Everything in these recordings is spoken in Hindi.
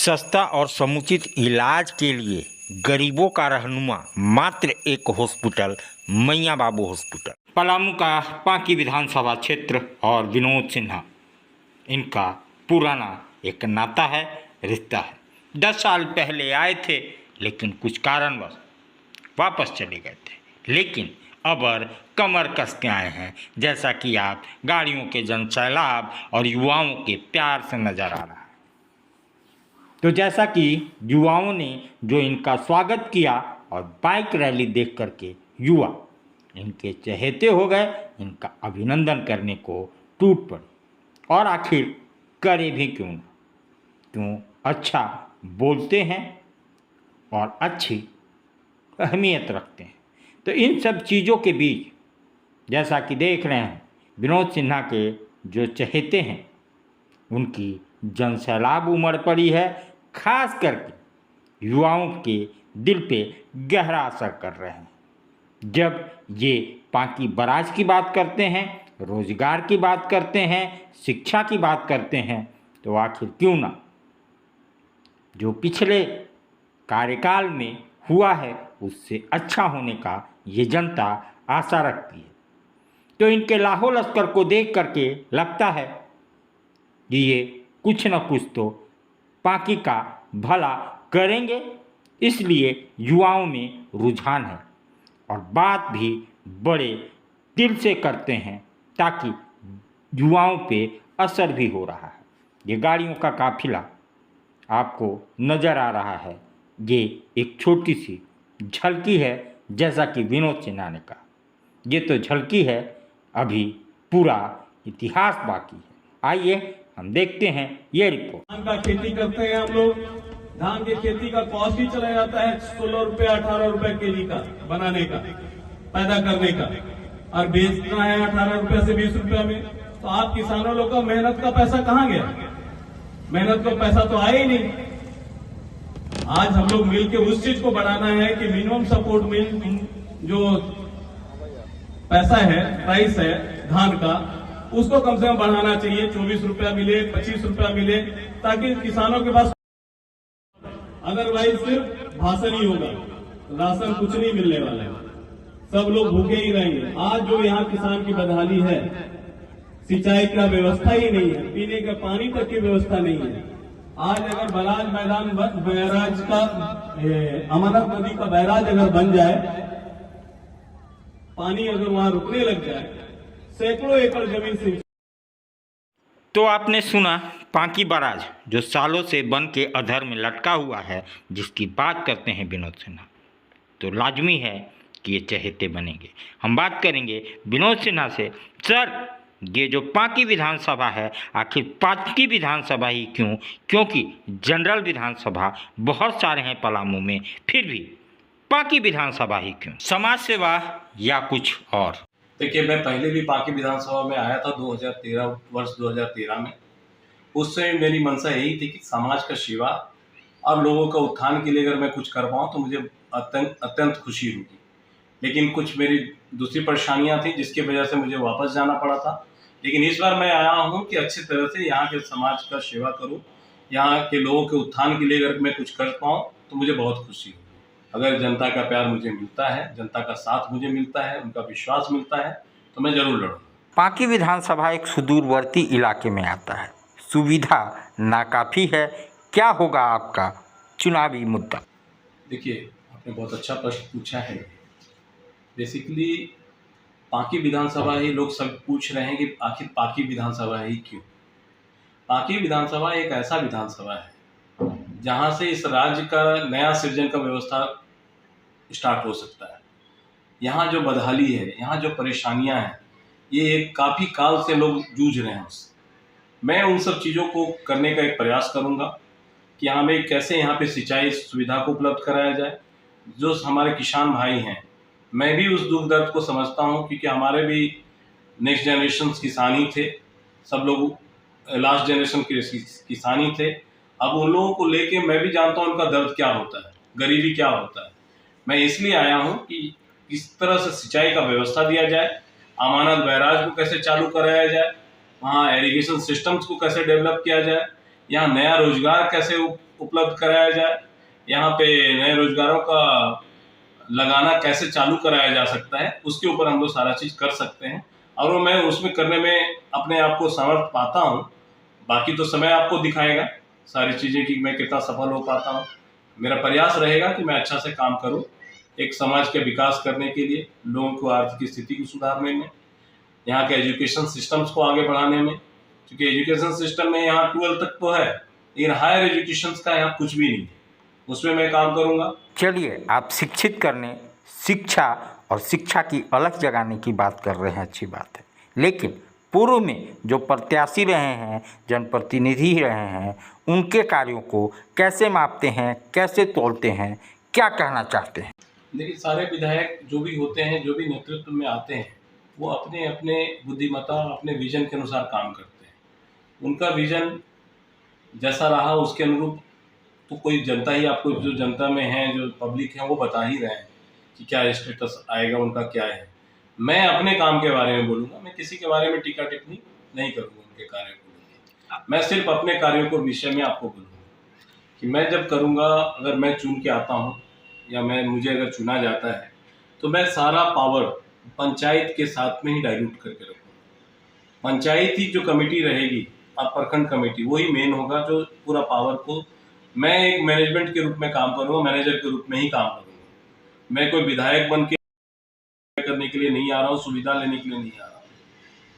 सस्ता और समुचित इलाज के लिए गरीबों का रहनुमा मात्र एक हॉस्पिटल, मैया बाबू हॉस्पिटल। पलामू का पांकी विधानसभा क्षेत्र और विनोद सिन्हा, इनका पुराना एक नाता है, रिश्ता है। 10 साल पहले आए थे, लेकिन कुछ कारणवश वापस चले गए थे, लेकिन अब कमर कस के आए हैं, जैसा कि आप गाड़ियों के जनसैलाब और युवाओं के प्यार से नजर आ रहा है। तो जैसा कि युवाओं ने जो इनका स्वागत किया और बाइक रैली देख करके युवा इनके चहेते हो गए, इनका अभिनंदन करने को टूट पड़े। और आखिर करे भी क्यों ना, क्यों अच्छा बोलते हैं और अच्छी अहमियत रखते हैं। तो इन सब चीज़ों के बीच जैसा कि देख रहे हैं, विनोद सिन्हा के जो चहेते हैं उनकी जनसैलाब उमड़ पड़ी है, खास करके युवाओं के दिल पे गहरा असर कर रहे हैं। जब ये पांकी बराज की बात करते हैं, रोजगार की बात करते हैं, शिक्षा की बात करते हैं, तो आखिर क्यों ना जो पिछले कार्यकाल में हुआ है उससे अच्छा होने का ये जनता आशा रखती है। तो इनके लाहौ लश्कर को देख करके लगता है कि ये कुछ न कुछ तो पांकी का भला करेंगे, इसलिए युवाओं में रुझान है और बात भी बड़े दिल से करते हैं, ताकि युवाओं पे असर भी हो रहा है। ये गाड़ियों का काफिला आपको नज़र आ रहा है, ये एक छोटी सी झलकी है, जैसा कि विनोद सिन्हा ने कहा। ये तो झलकी है, अभी पूरा इतिहास बाकी है। आइए हम देखते हैं ये रिपोर्ट। धान का खेती करते हैं हम लोग। धान की खेती का कॉस्ट ही चला जाता है 16 रुपए 18 रुपए केजी का बनाने का, पैदा करने का, और बेचना है 18 रुपए से 20 रुपए में। तो आप किसानों लोग का मेहनत का पैसा कहाँ गया? मेहनत का पैसा तो आया ही नहीं। आज हम लोग मिलके उस चीज को बढ़ाना है कि मिनिमम सपोर्ट मिल जो पैसा है, प्राइस है धान का, उसको कम से कम बढ़ाना चाहिए। 24 रुपया मिले, 25 रुपया मिले, ताकि किसानों के पास, अदरवाइज सिर्फ भाषण ही होगा, राशन कुछ नहीं मिलने वाला है, सब लोग भूखे ही रहेंगे। आज जो यहाँ किसान की बदहाली है, सिंचाई का व्यवस्था ही नहीं है, पीने का पानी तक की व्यवस्था नहीं है। आज अगर बराज मैदान बैराज का अमरनाथ नदी का बैराज अगर बन जाए, पानी अगर वहां रुकने लग जाए, सैकड़ों एकड़ जमीन से। तो आपने सुना पांकी बराज जो सालों से बन के अधर में लटका हुआ है, जिसकी बात करते हैं विनोद सिन्हा, तो लाजमी है कि ये चहेते बनेंगे। हम बात करेंगे विनोद सिन्हा से। सर, ये जो पांकी विधानसभा है, आखिर पांकी विधानसभा ही क्यों? क्योंकि जनरल विधानसभा बहुत सारे हैं पलामू में, फिर भी पांकी विधानसभा ही क्यों? समाज सेवा या कुछ और? देखिए, मैं पहले भी पांकी विधानसभा में आया था 2013 वर्ष 2013 में। उस समय मेरी मंशा यही थी कि समाज का सेवा और लोगों का उत्थान के लिए अगर मैं कुछ कर पाऊँ तो मुझे अत्यंत खुशी होगी। लेकिन कुछ मेरी दूसरी परेशानियां थी, जिसकी वजह से मुझे वापस जाना पड़ा था। लेकिन इस बार मैं आया हूँ कि अच्छी तरह से यहाँ के समाज का सेवा करूँ, यहाँ के लोगों के उत्थान के लिए अगर मैं कुछ कर पाऊँ तो मुझे बहुत खुशी होगी। अगर जनता का प्यार मुझे मिलता है, जनता का साथ मुझे मिलता है, उनका विश्वास मिलता है, तो मैं जरूर लड़ूंगा। पांकी विधानसभा एक सुदूरवर्ती इलाके में आता है, सुविधा नाकाफी है। क्या होगा आपका चुनावी मुद्दा? देखिए, आपने बहुत अच्छा प्रश्न पूछा है। बेसिकली पांकी विधानसभा ही लोग सब पूछ रहे हैं कि आखिर पांकी विधानसभा ही क्यों? पांकी विधानसभा एक ऐसा विधानसभा है जहां से इस राज्य का नया सृजन का व्यवस्था स्टार्ट हो सकता है। यहाँ जो बदहाली है, यहाँ जो परेशानियां हैं, ये काफ़ी काल से लोग जूझ रहे हैं उससे। मैं उन सब चीज़ों को करने का एक प्रयास करूँगा कि हमें कैसे यहाँ पे सिंचाई सुविधा को उपलब्ध कराया जाए। जो हमारे किसान भाई हैं, मैं भी उस दुख दर्द को समझता हूँ, क्योंकि हमारे भी नेक्स्ट जनरेशन किसान ही थे, सब लोग लास्ट जनरेशन किसान ही थे। अब उन लोगों को लेके मैं भी जानता हूँ उनका दर्द क्या होता है, गरीबी क्या होता है। मैं इसलिए आया हूँ कि किस तरह से सिंचाई का व्यवस्था दिया जाए, अमानत बैराज को कैसे चालू कराया जाए, वहाँ एरीगेशन सिस्टम्स को कैसे डेवलप किया जाए, यहाँ नया रोजगार कैसे उपलब्ध कराया जाए, यहाँ पे नए रोजगारों का लगाना कैसे चालू कराया जा सकता है, उसके ऊपर हम लोग सारा चीज कर सकते हैं और वो मैं उसमें करने में अपने आप को समर्थ पाता हूँ। बाकी तो समय आपको दिखाएगा सारी चीजें कि मैं कितना सफल हो पाता हूँ। मेरा प्रयास रहेगा कि मैं अच्छा से काम करूँ एक समाज के विकास करने के लिए, लोगों को आर्थिक स्थिति को सुधारने में, यहाँ के एजुकेशन सिस्टम्स को आगे बढ़ाने में, क्योंकि एजुकेशन सिस्टम में यहाँ 12 तक तो है लेकिन हायर एजुकेशन का यहाँ कुछ भी नहीं है, उसमें मैं काम करूँगा। चलिए, आप शिक्षित करने, शिक्षा और शिक्षा की अलख जगाने की बात कर रहे हैं, अच्छी बात है। लेकिन पूर्व में जो प्रत्याशी रहे हैं, जनप्रतिनिधि रहे हैं, उनके कार्यों को कैसे मापते हैं, कैसे तोलते हैं, क्या कहना चाहते हैं? देखिए, सारे विधायक जो भी होते हैं, जो भी नेतृत्व में आते हैं, वो अपने अपने बुद्धिमत्ता, अपने विजन के अनुसार काम करते हैं। उनका विजन जैसा रहा उसके अनुरूप तो कोई जनता ही आपको, जो जनता में है, जो पब्लिक है, वो बता ही रहे हैं कि क्या स्टेटस आएगा, उनका क्या है। मैं अपने काम के बारे में बोलूँगा, मैं किसी के बारे में टीका टिप्पणी नहीं करूँगा, उनके कार्य को लेकर। मैं सिर्फ अपने कार्यों को विषय में आपको बोलूँगा कि मैं जब करूँगा, अगर मैं चुन के आता हूँ या मुझे अगर चुना जाता है तो मैं सारा पावर पंचायत के साथ में ही डाइल्यूट करके रखूँगा। पंचायत ही जो कमेटी रहेगी, प्रखंड कमेटी, वही मेन होगा जो पूरा पावर को, मैं एक मैनेजमेंट के रूप में काम करूँगा, मैनेजर के रूप में ही काम करूँगा। मैं कोई विधायक बन के करने के लिए नहीं आ रहा हूँ, सुविधा लेने के लिए नहीं आ रहा हूँ।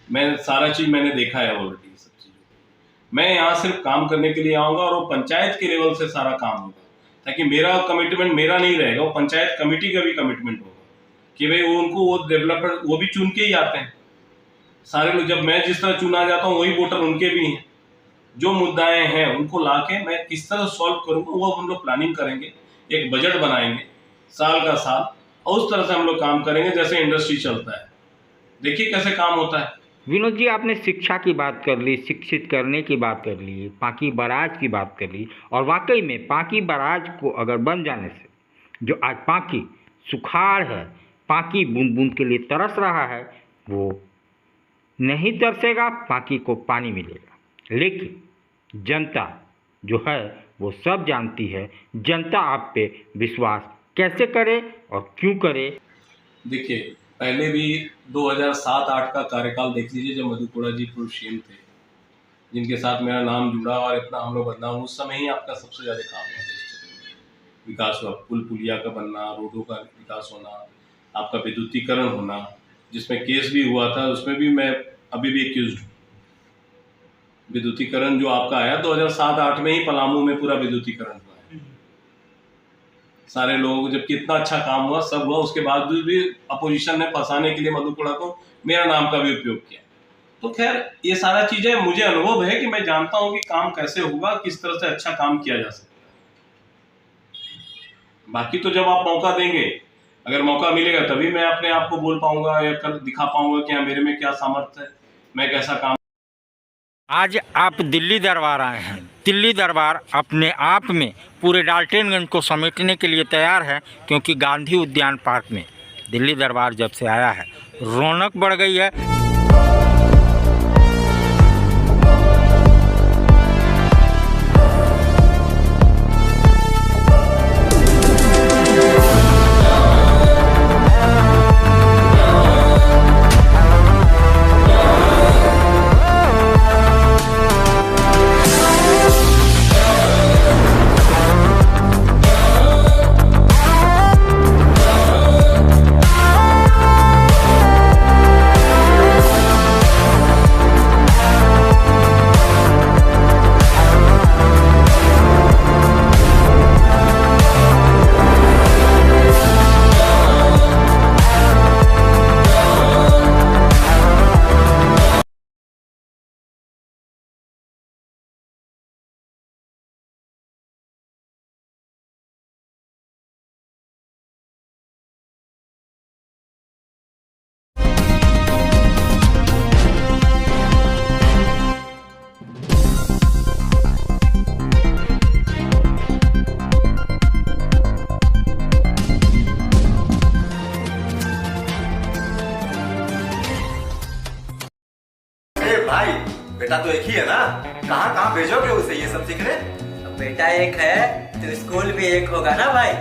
मैं सारा चीज़ मैंने देखा है ऑलरेडी, सब चीज़ों। मैं यहाँ सिर्फ काम करने के लिए आऊँगा और वो पंचायत के लेवल से सारा काम होगा, ताकि मेरा कमिटमेंट मेरा नहीं रहेगा, वो पंचायत कमेटी का भी कमिटमेंट होगा कि भाई वो उनको वो डेवलपर वो भी चुन के ही आते हैं सारे लोग। जब मैं जिस तरह चुना जाता हूँ वही वोटर उनके भी हैं। जो मुद्दाएं हैं उनको लाके मैं किस तरह सॉल्व करूँगा, वो हम लोग प्लानिंग करेंगे, एक बजट बनाएंगे साल का साल, और उस तरह से हम लोग काम करेंगे जैसे इंडस्ट्री चलता है। देखिए कैसे काम होता है। विनोद जी, आपने शिक्षा की बात कर ली, शिक्षित करने की बात कर ली, पांकी बराज की बात कर ली, और वाकई में पांकी बराज को अगर बन जाने से जो आज पांकी सुखाड़ है, पांकी बूंद बूंद के लिए तरस रहा है, वो नहीं तरसेगा, पांकी को पानी मिलेगा। लेकिन जनता जो है वो सब जानती है, जनता आप पे विश्वास कैसे करे और क्यों करे। देखिए, पहले भी 2007-8 का कार्यकाल देख लीजिए, जब मधुपुरा जी पूर्व सीएम थे, जिनके साथ मेरा नाम जुड़ा और इतना हम लोग बदनाम, उस समय ही आपका सबसे ज़्यादा काम हुआ, विकास हुआ, पुल पुलिया का बनना, रोडों का विकास होना, आपका विद्युतीकरण होना, जिसमें केस भी हुआ था, उसमें भी मैं अभी भी एक्यूज्ड हूँ। विद्युतीकरण जो आपका आया 2007-8 में ही पलामू में पूरा विद्युतीकरण हुआ है, सारे लोग, जबकि इतना अच्छा काम हुआ, सब हुआ, उसके बावजूद भी अपोजिशन ने फंसाने के लिए मधुपुरा को मेरा नाम का भी उपयोग किया। तो खैर, ये सारा चीजें मुझे अनुभव है कि मैं जानता हूँ कि काम कैसे होगा, किस तरह से अच्छा काम किया जा सकता है। बाकी तो जब आप मौका देंगे, अगर मौका मिलेगा तभी मैं अपने आप को बोल पाऊंगा या कर दिखा पाऊंगा कि हाँ, मेरे में क्या सामर्थ्य है, मैं कैसा काम। आज आप दिल्ली दरबार आए हैं। दिल्ली दरबार अपने आप में पूरे डाल्टनगंज को समेटने के लिए तैयार है, क्योंकि गांधी उद्यान पार्क में दिल्ली दरबार जब से आया है, रौनक बढ़ गई है। भाई, बेटा तो एक ही है ना, कहाँ कहाँ भेजोगे उसे ये सब सीखने? बेटा एक है तो स्कूल भी एक होगा ना भाई।